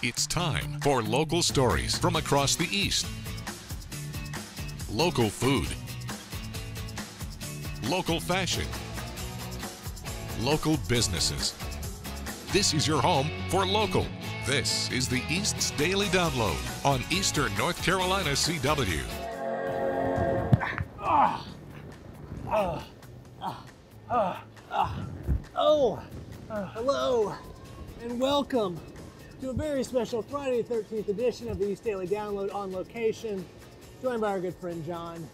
It's time for local stories from across the East. Local food. Local fashion. Local businesses. This is your home for local. This is the East's Daily Download on Eastern North Carolina CW. Hello and welcome to a very special Friday the 13th edition of the East Daily Download on location, joined by our good friend John.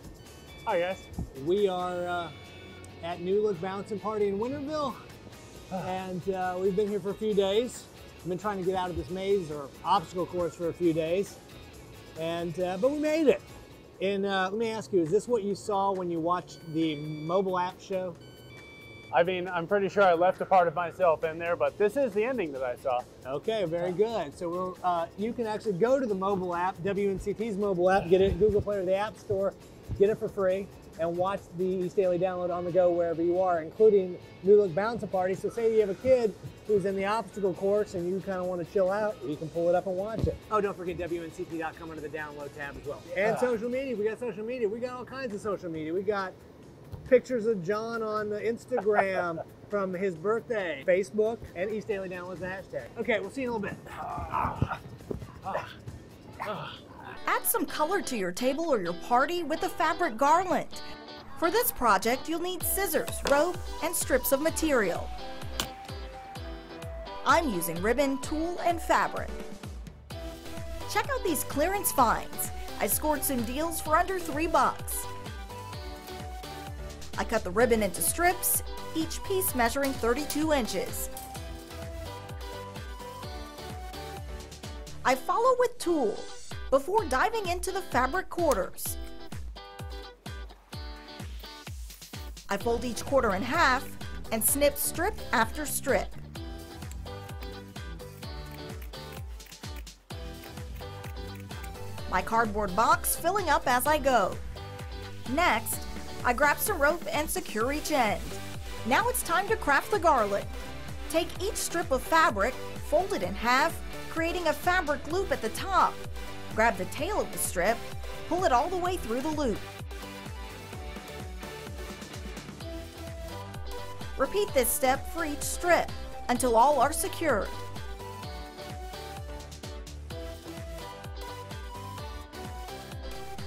Hi guys. We are at New Look Bouncing Party in Winterville, and we've been here for a few days. We've been trying to get out of this maze or obstacle course for a few days, and but we made it. And let me ask you, is this what you saw when you watched the mobile app show? I mean, I'm pretty sure I left a part of myself in there, but this is the ending that I saw. Okay, very good. So you can actually go to the mobile app, WNCT's mobile app, get it Google Play or the App Store, get it for free, and watch the East Daily Download on the go wherever you are, including New Look Bouncing Party. So say you have a kid who's in the obstacle course and you kind of want to chill out, you can pull it up and watch it. Oh, don't forget WNCT.com under the download tab as well. And social media, we got social media. We got all kinds of social media. We got pictures of John on Instagram from his birthday, Facebook, and East Daily Download's the hashtag. Okay, we'll see you in a little bit. Add some color to your table or your party with a fabric garland. For this project, you'll need scissors, rope, and strips of material. I'm using ribbon, tulle, and fabric. Check out these clearance finds. I scored some deals for under $3. I cut the ribbon into strips, each piece measuring 32 inches. I follow with tulle before diving into the fabric quarters. I fold each quarter in half and snip strip after strip. My cardboard box filling up as I go. Next, I grab some rope and secure each end. Now it's time to craft the garland. Take each strip of fabric, fold it in half, creating a fabric loop at the top. Grab the tail of the strip, pull it all the way through the loop. Repeat this step for each strip until all are secured.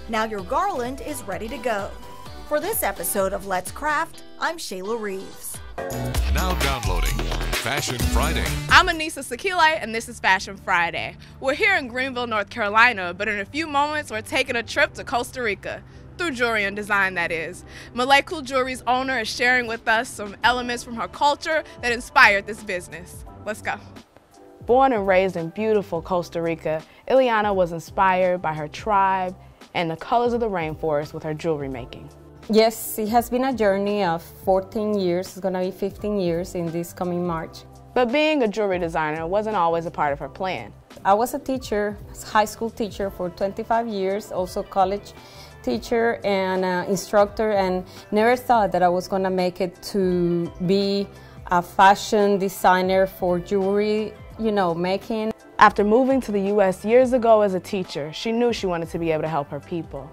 Now your garland is ready to go. For this episode of Let's Craft, I'm Shayla Reeves. Now downloading Fashion Friday. I'm Anissa Sakile, and this is Fashion Friday. We're here in Greenville, North Carolina, but in a few moments we're taking a trip to Costa Rica. Through jewelry and design, that is. Maleku Jewelry's owner is sharing with us some elements from her culture that inspired this business. Let's go. Born and raised in beautiful Costa Rica, Ileana was inspired by her tribe and the colors of the rainforest with her jewelry making. Yes, it has been a journey of 14 years. It's going to be 15 years in this coming March. But being a jewelry designer wasn't always a part of her plan. I was a teacher, high school teacher for 25 years, also college teacher and instructor, and never thought that I was going to make it to be a fashion designer for jewelry, making. After moving to the U.S. years ago as a teacher, she knew she wanted to be able to help her people.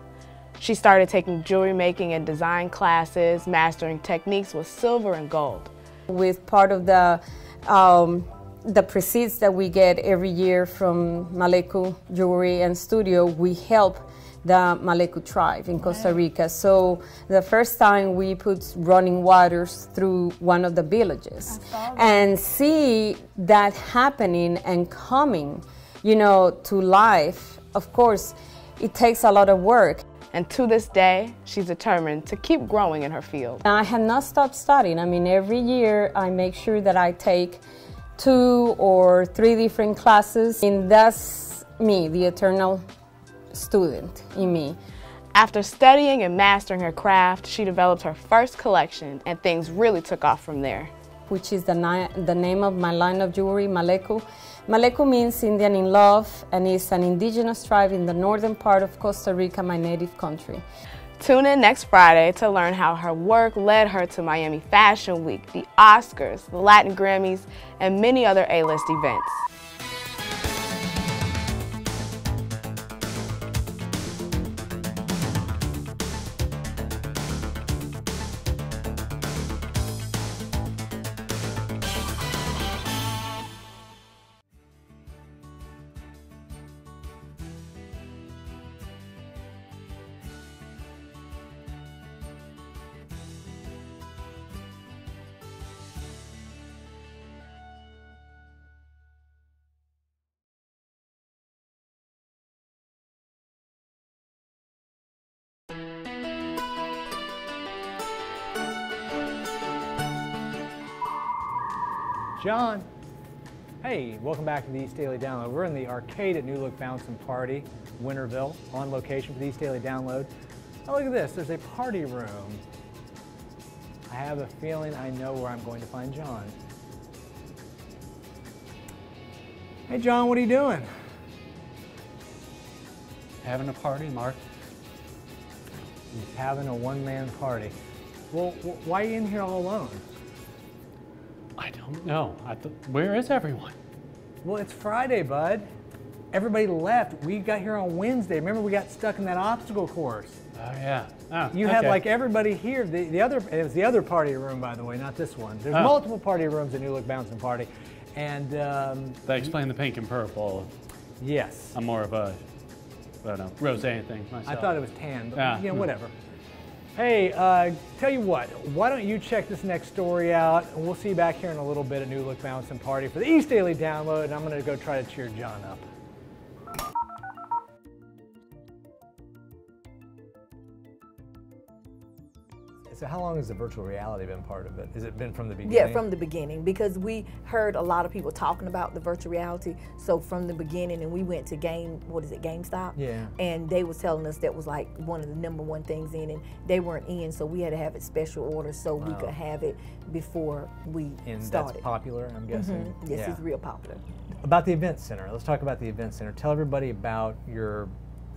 She started taking jewelry making and design classes, mastering techniques with silver and gold. With part of the proceeds that we get every year from Maleku Jewelry and Studio, we help the Maleku tribe in Costa Rica. So the first time we put running waters through one of the villages and see that happening and coming, to life. Of course, it takes a lot of work. And to this day, she's determined to keep growing in her field. I have not stopped studying. I mean, every year I make sure that I take 2 or 3 different classes, and that's me, the eternal student in me. After studying and mastering her craft, she developed her first collection, and things really took off from there. Which is the name of my line of jewelry, Maleku. Maleku means Indian in love, and is an indigenous tribe in the northern part of Costa Rica, my native country. Tune in next Friday to learn how her work led her to Miami Fashion Week, the Oscars, the Latin Grammys, and many other A-list events. John. Hey, welcome back to the East Daily Download. We're in the arcade at New Look Bounce and Party, Winterville, on location for the East Daily Download. Oh, look at this, there's a party room. I have a feeling I know where I'm going to find John. Hey John, what are you doing? Having a party, Mark. He's having a one-man party. Well, why are you in here all alone? I don't know. Where is everyone? Well, it's Friday, bud. Everybody left. We got here on Wednesday. Remember, we got stuck in that obstacle course. Oh, yeah. Oh, You had like everybody here. It was the other party room, by the way, not this one. There's multiple party rooms at New Look Bounce and Party. And they explain the pink and purple. Yes. I'm more of a, I don't know, rosé thing myself. I thought it was tan, but you know, whatever. Hey, tell you what, why don't you check this next story out, and we'll see you back here in a little bit at New Look Bounce and Party for the East Daily Download, and I'm going to go try to cheer John up. So how long has the virtual reality been part of it? Has it been from the beginning? Yeah, from the beginning, because we heard a lot of people talking about the virtual reality. So from the beginning, and we went to GameStop? Yeah. And they was telling us that was like one of the #1 things in, and they weren't in, so we had to have it special order so we could have it before we started. That's popular, I'm guessing? Yes, it's real popular. About the event center, let's talk about the event center. Tell everybody about your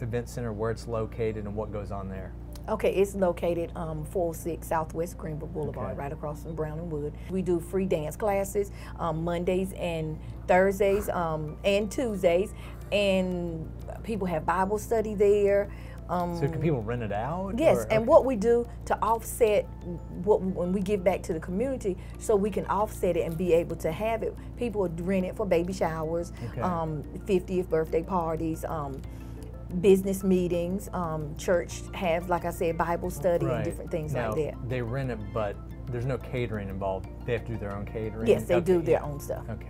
event center, where it's located, and what goes on there. Okay, it's located 406 Southwest Greenville Boulevard, right across from Brown and Wood. We do free dance classes Mondays and Thursdays and Tuesdays, and people have Bible study there. So can people rent it out? Yes, and what we do to offset when we give back to the community, so we can offset it and be able to have it. People rent it for baby showers, 50th birthday parties, business meetings, church have, like I said, Bible study and different things like that. They rent it, but there's no catering involved. They have to do their own catering? Yes, they do their own stuff. Okay.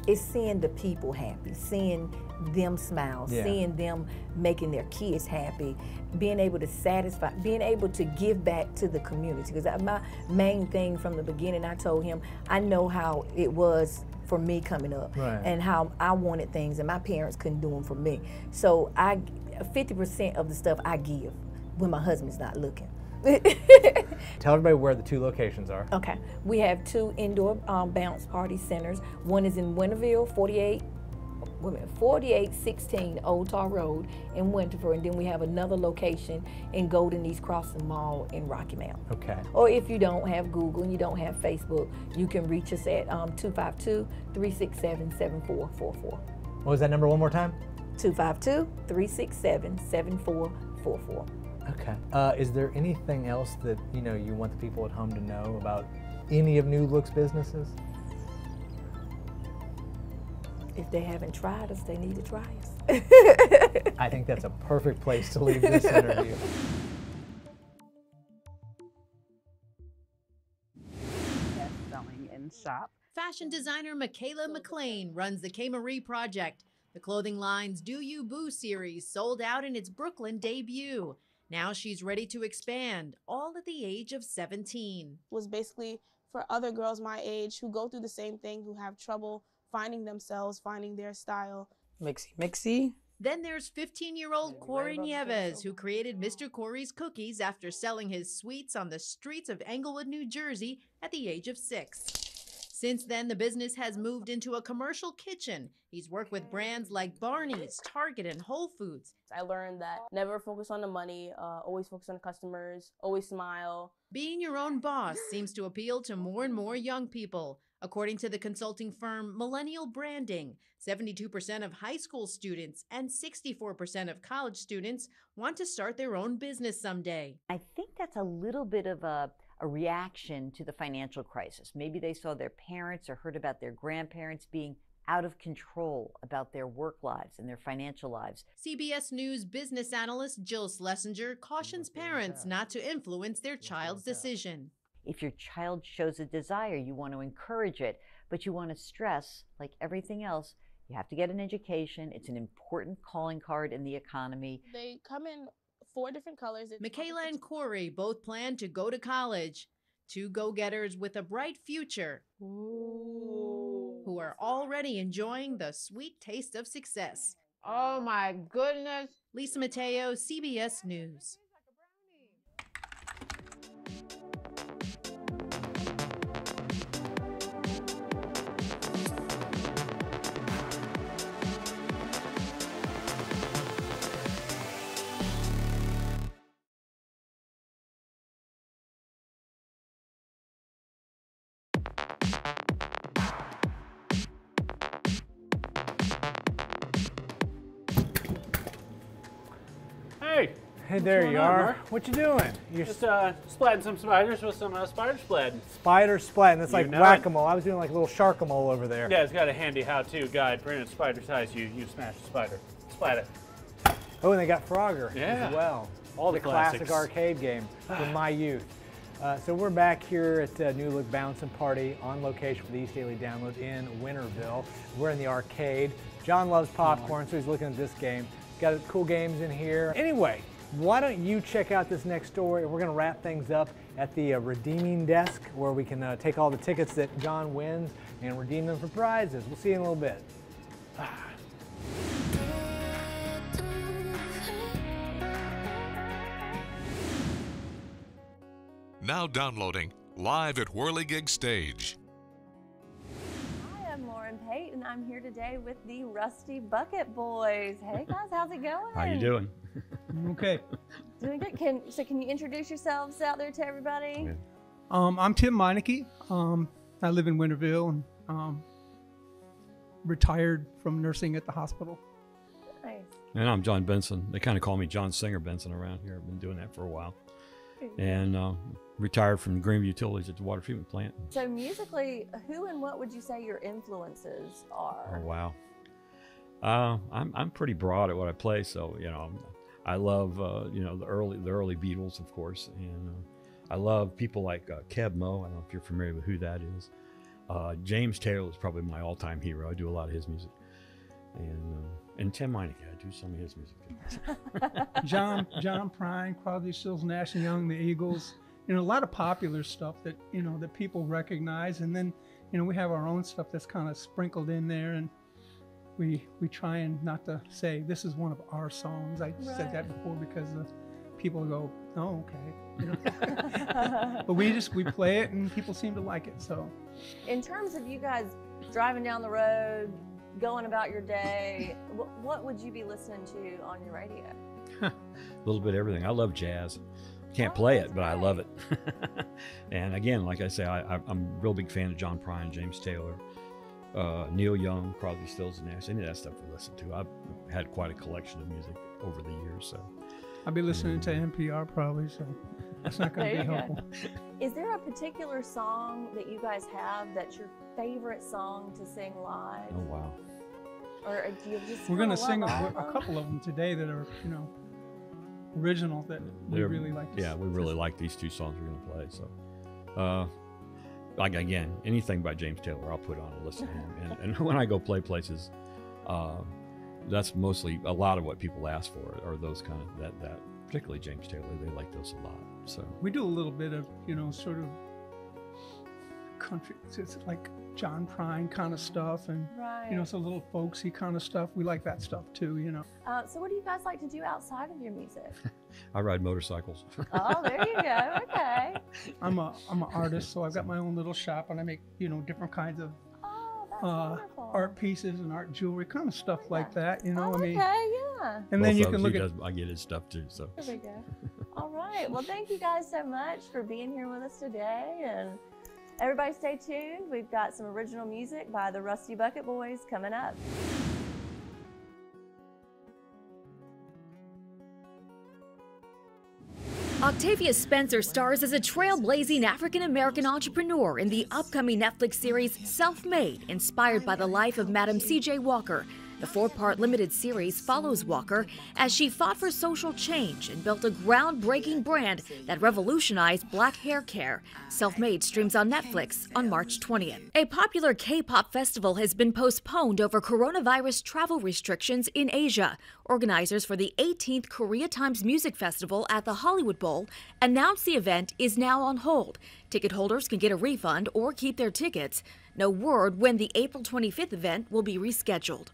It's seeing the people happy, seeing them smile, seeing them making their kids happy, being able to satisfy, being able to give back to the community. Because my main thing from the beginning, I told him, I know how it was for me coming up and how I wanted things and my parents couldn't do them for me. So 50% of the stuff I give when my husband's not looking. Tell everybody where the 2 locations are. Okay, we have 2 indoor bounce party centers. One is in Winterville, 4816 Old Tar Road in Winterville, and then we have another location in Golden East Crossing Mall in Rocky Mount. Okay. Or if you don't have Google and you don't have Facebook, you can reach us at 252-367-7444. What was that number one more time? 252-367-7444. Okay. Is there anything else that you want the people at home to know about any of New Look's businesses? If they haven't tried us, they need to try us. I think that's a perfect place to leave this interview. Best-selling in shop. Fashion designer Michaela McLean runs the K. Marie Project. The clothing line's Do You Boo series sold out in its Brooklyn debut. Now she's ready to expand, all at the age of 17. Was basically for other girls my age who go through the same thing, who have trouble finding themselves, finding their style. Mixy. Then there's 15-year-old Corey Nieves, who created Mr. Corey's Cookies after selling his sweets on the streets of Englewood, New Jersey at the age of 6. Since then, the business has moved into a commercial kitchen. He's worked with brands like Barney's, Target, and Whole Foods. I learned that never focus on the money, always focus on the customers, always smile. Being your own boss seems to appeal to more and more young people. According to the consulting firm Millennial Branding, 72% of high school students and 64% of college students want to start their own business someday. I think that's a little bit of a reaction to the financial crisis. Maybe they saw their parents or heard about their grandparents being out of control about their work lives and their financial lives. CBS News business analyst Jill Schlesinger cautions parents not to influence their child's decision. If your child shows a desire, you want to encourage it, but you want to stress, like everything else, you have to get an education. It's an important calling card in the economy. They come in 4 different colors. Michaela and Corey both plan to go to college. 2 go-getters with a bright future. Ooh. who are already enjoying the sweet taste of success. Oh my goodness. Lisa Mateo, CBS News. Hey. Hey, there you are. Mark? What you doing? You're Just splatting some spiders with some spider splatting. spider splatting. That's like You know whack-a-mole. I was doing like a little shark-a-mole over there. Yeah, it's got a handy how-to guide. Printed spider size. You smash the spider. Splat it. Oh, and they got Frogger Yeah. as well. All the classic classics. arcade game from my youth. So we're back here at New Look Bouncing Party on location for the East Daily Download in Winterville. We're in the arcade. John loves popcorn, so he's looking at this game. Got cool games in here. Anyway, why don't you check out this next story? We're going to wrap things up at the redeeming desk where we can take all the tickets that John wins and redeem them for prizes. We'll see you in a little bit. Now downloading live at Whirligig Stage. Hi, I'm Lauren Pate, and I'm here today with the Rusty Bucket Boys. Hey guys, how's it going? How you doing? Okay. Doing good. Can you introduce yourselves out there to everybody? Yeah. I'm Tim Meineke. I live in Winterville and retired from nursing at the hospital. Nice. And I'm John Benson. They kind of call me John Singer Benson around here. I've been doing that for a while. And retired from Greenview Utilities at the water treatment plant. So musically, who and what would you say your influences are? Oh wow. I'm pretty broad at what I play, so I love the early Beatles, of course, and I love people like Keb Mo. I don't know if you're familiar with who that is. James Taylor is probably my all-time hero. I do a lot of his music, and Tim Meineke. I do some of his music too. John Prine, Crosby, Stills, Nash and Young, the Eagles. A lot of popular stuff that that people recognize, and then we have our own stuff that's kind of sprinkled in there, and we try and not to say this is one of our songs. I said that before because people go, oh okay, but we play it and people seem to like it. So, in terms of you guys driving down the road, going about your day, what would you be listening to on your radio? A little bit of everything. I love jazz. Can't play it, but I love it. And again, like I say, I'm a real big fan of John Prine, James Taylor, Neil Young, Crosby, Stills, and Nash. Any of that stuff we listen to. I've had quite a collection of music over the years. So I'll be listening to NPR probably, so that's not going to be helpful. Is there a particular song that you guys have that's your favorite song to sing live? Oh wow. Or do you just We're going to sing a couple of them today that are original that we really like. Yeah, we really like these two songs we're going to play. So, like again, anything by James Taylor, I'll put on and listen to him. And when I go play places, that's mostly a lot of what people ask for are those kind of that particularly James Taylor. They like those a lot. So we do a little bit of sort of country. It's like John Prine kind of stuff, and it's a little folksy kind of stuff. We like that stuff too. So what do you guys like to do outside of your music? I ride motorcycles. Oh, there you go. Okay. I'm an artist, so I've got my own little shop, and I make different kinds of art pieces and art jewelry, kind of stuff like that. Okay, yeah. And then you can look at. I get his stuff too. So. There we go. All right. Well, thank you guys so much for being here with us today, and everybody stay tuned. We've got some original music by the Rusty Bucket Boys coming up. Octavia Spencer stars as a trailblazing African-American entrepreneur in the upcoming Netflix series Self-Made, inspired by the life of Madam C.J. Walker. The 4-part limited series follows Walker as she fought for social change and built a groundbreaking brand that revolutionized black hair care. Self-Made streams on Netflix on March 20th. A popular K-pop festival has been postponed over coronavirus travel restrictions in Asia. Organizers for the 18th Korea Times Music Festival at the Hollywood Bowl announced the event is now on hold. Ticket holders can get a refund or keep their tickets. No word when the April 25th event will be rescheduled.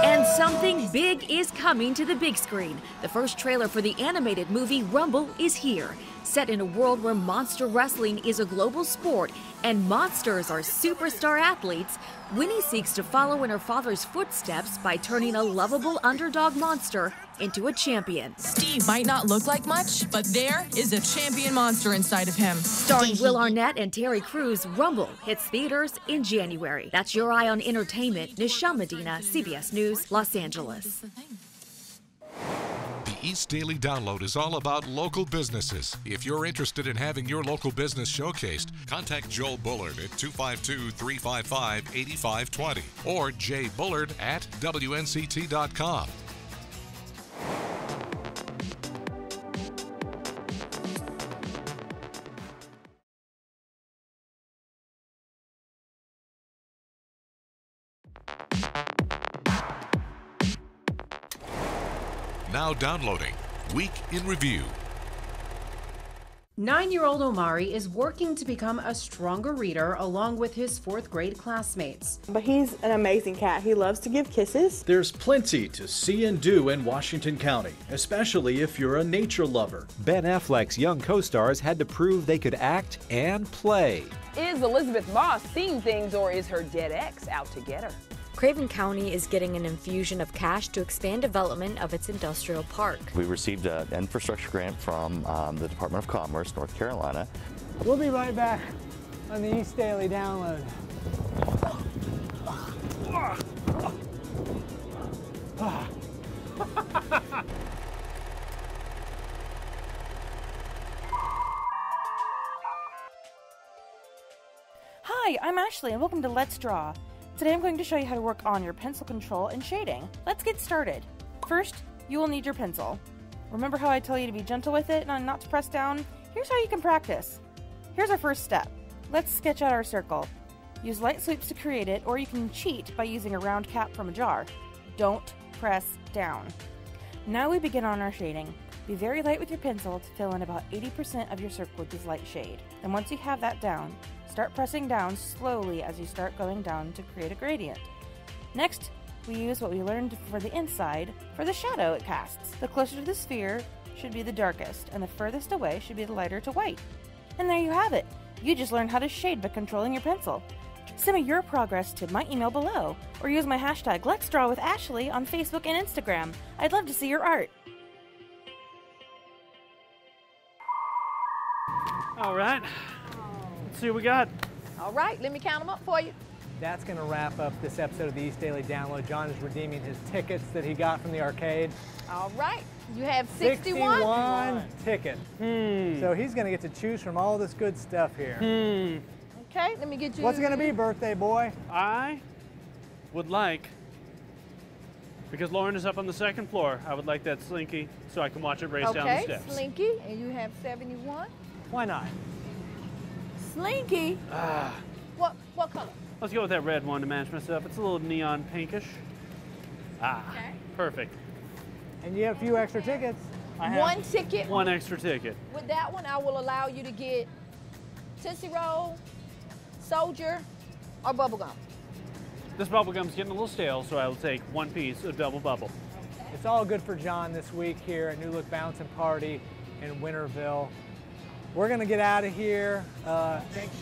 And something big is coming to the big screen. The first trailer for the animated movie Rumble is here. Set in a world where monster wrestling is a global sport and monsters are superstar athletes, Winnie seeks to follow in her father's footsteps by turning a lovable underdog monster into a champion. Steve might not look like much, but there is a champion monster inside of him. Starring Will Arnett and Terry Crews, Rumble hits theaters in January. That's your eye on entertainment. Nisham Medina, CBS News, Los Angeles. The East Daily Download is all about local businesses. If you're interested in having your local business showcased, contact Joel Bullard at 252-355-8520 or jbullard@WNCT.com. Now downloading Week in Review. 9-year-old Omari is working to become a stronger reader along with his 4th grade classmates. But he's an amazing cat. He loves to give kisses. There's plenty to see and do in Washington County, especially if you're a nature lover. Ben Affleck's young co-stars had to prove they could act and play. Is Elizabeth Moss seeing things, or is her dead ex out to get her? Craven County is getting an infusion of cash to expand development of its industrial park. We received an infrastructure grant from the Department of Commerce, North Carolina. We'll be right back on the East Daily Download. Hi, I'm Ashley and welcome to Let's Draw. Today I'm going to show you how to work on your pencil control and shading. Let's get started. First, you will need your pencil. Remember how I tell you to be gentle with it and not to press down? Here's how you can practice. Here's our first step. Let's sketch out our circle. Use light sweeps to create it, or you can cheat by using a round cap from a jar. Don't press down. Now we begin on our shading. Be very light with your pencil to fill in about 80% of your circle with this light shade. And once you have that down, start pressing down slowly as you start going down to create a gradient. Next, we use what we learned for the inside for the shadow it casts. The closer to the sphere should be the darkest, and the furthest away should be the lighter to white. And there you have it. You just learned how to shade by controlling your pencil. Send me your progress to my email below, or use my hashtag Let's Draw with Ashley on Facebook and Instagram. I'd love to see your art. All right. Let's see what we got. All right, let me count them up for you. That's going to wrap up this episode of the East Daily Download. John is redeeming his tickets that he got from the arcade. All right, you have 61. 61 tickets. So he's going to get to choose from all this good stuff here. Okay, let me get you. What's it going to be, birthday boy? I would like, because Lauren is up on the 2nd floor, I would like that Slinky so I can watch it race down the steps. Okay, Slinky, and you have 71. Why not? Slinky? What color? Let's go with that red one to match myself. It's a little neon pinkish. Okay. Perfect. And you have a few extra tickets. One ticket. One extra ticket. With that one, I will allow you to get Tootsie Roll, Soldier, or Bubblegum. This bubblegum's getting a little stale, so I will take one piece of double bubble. It's all good for John this week here at New Look Bouncing Party in Winterville. We're going to get out of here.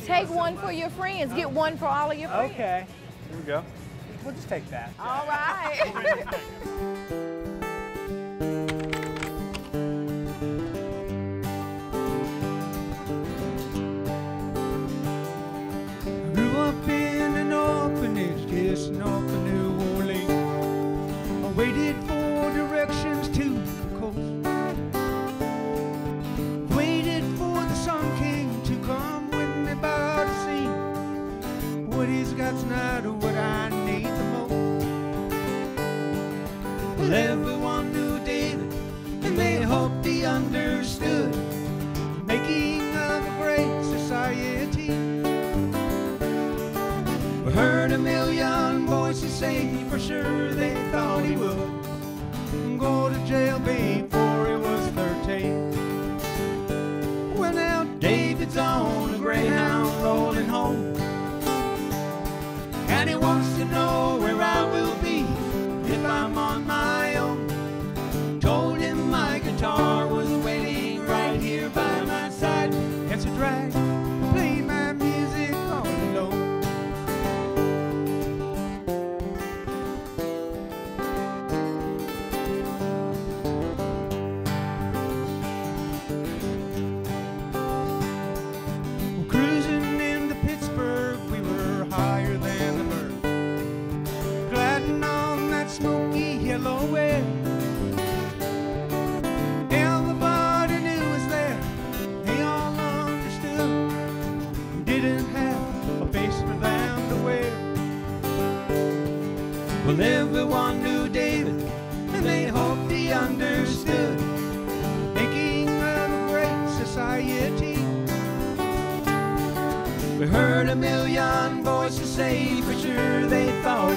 Take one for your friends. Get one for all of your friends. Okay. Here we go. We'll just take that. All right. Grew up in an orphanage just north of New Orleans. I waited for directions to the coast. Waited for the Sun King to come with me by the sea. What he's got's not what I need the most. Well, everyone knew David, and they hoped he understood the making of a great society. We heard a million voices say for sure they thought he would go to jail before he was 13. wants to know where I will be if I'm on my own. Told him my guitar was waiting right here by my side. It's a drag to play my music all alone. Cruising into Pittsburgh, we were higher than the bird, gliding on that smoky yellow wave. Everybody knew us there, they all understood. We didn't have a basement underwear. Well, everyone knew David, and they hoped he understood. Thinking of a great society. We heard a million voices say for sure they thought